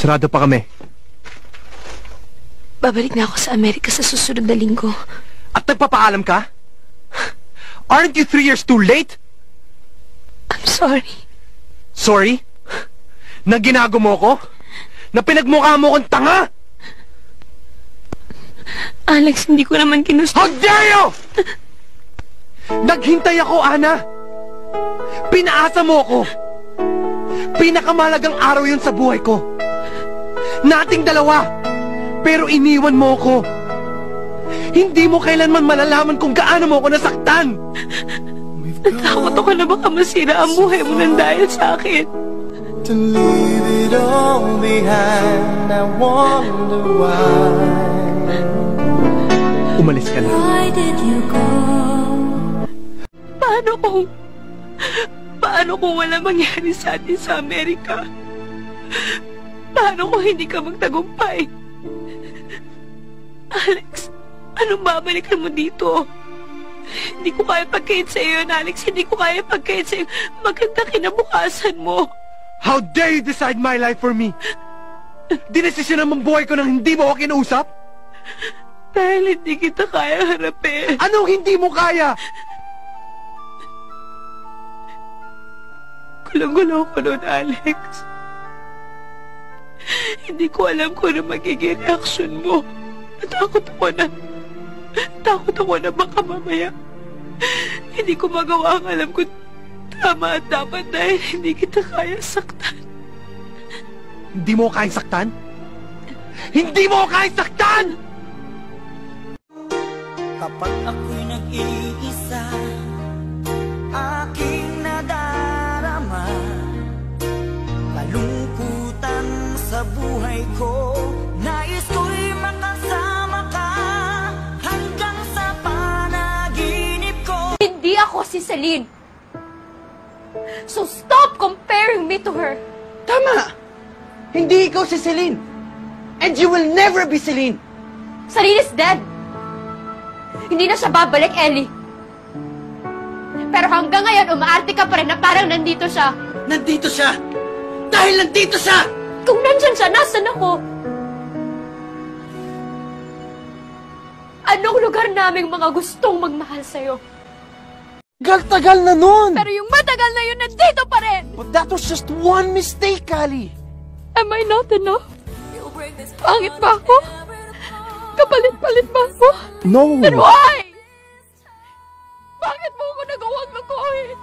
Sarado pa kami. Babalik na ako sa Amerika sa susunod na linggo. At nagpapaalam ka? Aren't you 3 years too late? I'm sorry. Sorry? Na ginago mo ko? Na pinagmukha mo kong tanga? Alex, hindi ko naman ginusto. How dare you! Naghintay ako, Ana. Pinaasa mo ako. Pinakamalagang araw yun sa buhay ko. Nating dalawa. Pero iniwan mo ako. Hindi mo kailanman malalaman kung gaano mo ako nasaktan. Natakot ako na baka masira ang buhay mo nang dahil sa akin. To leave it all behind, I wonder why. Umalis ka na. Why did you go? Paano kung wala mangyari sa atin sa Amerika? Paano kung hindi ka magtagumpay? Alex, anong babalikan mo dito? Hindi ko kaya pagkait sa iyo, Alex. Hindi ko kaya pagkait sa iyo. Maganda kinabukasan mo. How dare you decide my life for me? Dinesisyon ang buhay ko nang hindi mo ako kinausap? Dahil hindi kita kaya harapin. Anong hindi mo kaya? Gulang-gulang ko noon, Alex. Hindi ko alam kung ano magiging reaksyon mo. Takot ako na baka mamaya hindi ko magawa ang alam ko tama at dapat dahil hindi kita kaya saktan. Hindi mo kayang saktan? Hindi mo kayang saktan! Kapag ako'y nag-iisa, aking nadarama kalungkutan sa buhay ko. Nais ko'y makasama ka hanggang sa panaginip ko. Hindi ako si Celine. So stop comparing me to her. Tama! Hindi ikaw si Celine. And you will never be Celine. Celine is dead. Hindi na siya babalik, Ellie. Pero hanggang ngayon, umaarte ka pa rin na parang nandito siya. Nandito siya! Dahil nandito siya! Kung nandyan siya, nasan ako? Anong lugar naming mga gustong magmahal sa'yo? Tagal na nun! Pero yung matagal na yun, nandito pa rin! But that was just one mistake, Kali! Am I not enough? Pangit ba ako? Kapalit-palit ba ako? No! Then why? Bakit mo ako nagawag ng kuhin?